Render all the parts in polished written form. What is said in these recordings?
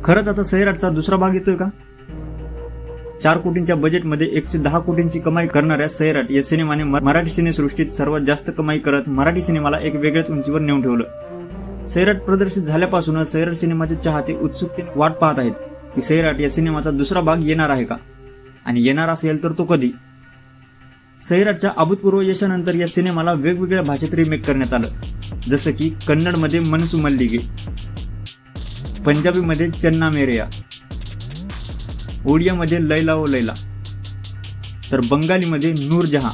खरंच आता सैराटचा दुसरा भाग येतोय का? 4 कोटींच्या बजेटमध्ये 110 कोटींची कमाई करणाऱ्या सैराट या सिनेमाने मराठी सिनेसृष्टीत सर्वात जास्त कमाई करत मराठी सिनेमाला एक वेगळ्याच उंचीवर नेऊन ठेवलं। सैराट प्रदर्शित झाल्यापासूनच सैराट सिनेमाचे चाहते उत्सुकतेने वाट पाहत आहेत की सैराट या सिनेमाचा दुसरा भाग येणार आहे का, आणि येणार असेल तर तो कधी। सैराटच्या अभूतपूर्व यशानंतर या सिनेमाला वेगवेगळ्या भाषेत रिमेक करण्यात आलं, जसं की कन्नडमध्ये मनसू मल्लिगे, पंजाबीमध्ये चन्ना मेरेया, ओडियामध्ये लैला ओ लैला, तर बंगालीमध्ये नूरजहां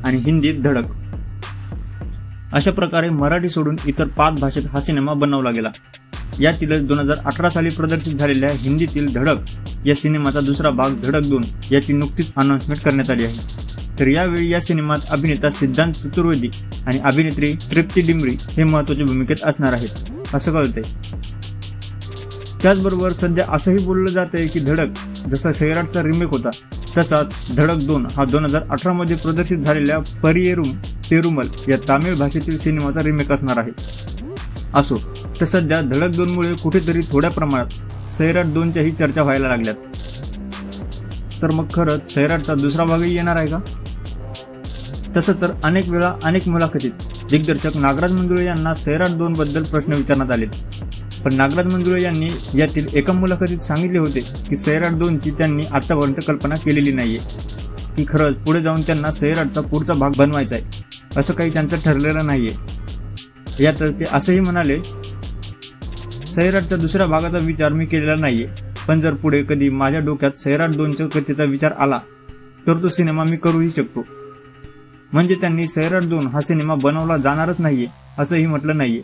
आणि हिंदीत धडक। अशा प्रकारे मराठी सोडून इतर 5 भाषेत हा सिनेमा बनवला गेला। यातीलच 2018 साली प्रदर्शित झालेल्या हिंदीतील धडक या सिनेमाचा दुसरा भाग धडक 2 याची नुकतीच अनाउन्समेंट करण्यात आली आहे। तर यावेळी या सिनेमात अभिनेता सिद्धांत चतुर्वेदी आणि अभिनेत्री तृप्ती डिमरी हे महत्त्वाच्या भूमिकेत असणार आहेत असं कळतंय। त्याचबरोबर सध्या असंही बोललं जातंय की धडक जसा सैराटचा रिमेक होता तसाच धडक 2 हा 2018 मध्ये प्रदर्शित झालेल्या परियेरुम पेरुमल या तामिळ भाषेतील सिनेमाचा रिमेक असणार आहे। असो, तर सध्या धडक 2 मुळे कुठेतरी थोड्या प्रमाणात सैराट 2च्याही चर्चा व्हायला लागल्यात। तर मग खरंच सैराटचा दुसरा भागही येणार आहे का? तसं तर अनेक वेळा अनेक मुलाखतीत दिग्दर्शक नागराज मंजुळे यांना सैराट 2 बद्दल प्रश्न विचारण्यात आले, पण नागराज मंजुळे यांनी यातील एका मुलाखतीत सांगितले होते की सैराट 2ची त्यांनी आतापर्यंत कल्पना केलेली नाहीये, की खरंच पुढे जाऊन त्यांना सैराटचा पुढचा भाग बनवायचा आहे, असं काही त्यांचं ठरलेलं नाहीये। यातच ते असंही म्हणाले, सैराटच्या दुसऱ्या भागाचा विचार मी केलेला नाहीये, पण जर पुढे कधी माझ्या डोक्यात सैराट 2च्या कथेचा विचार आला तर तो सिनेमा मी करूही शकतो। म्हणजे त्यांनी सैराट 2 हा सिनेमा बनवला जाणारच नाहीये असंही म्हटलं नाहीये।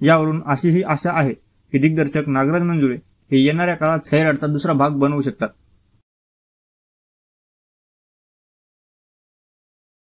यावरून अशीही आशा आहे की दिग्दर्शक नागराज मंजुळे हे येणाऱ्या काळात सैराटचा दुसरा भाग बनवू शकतात।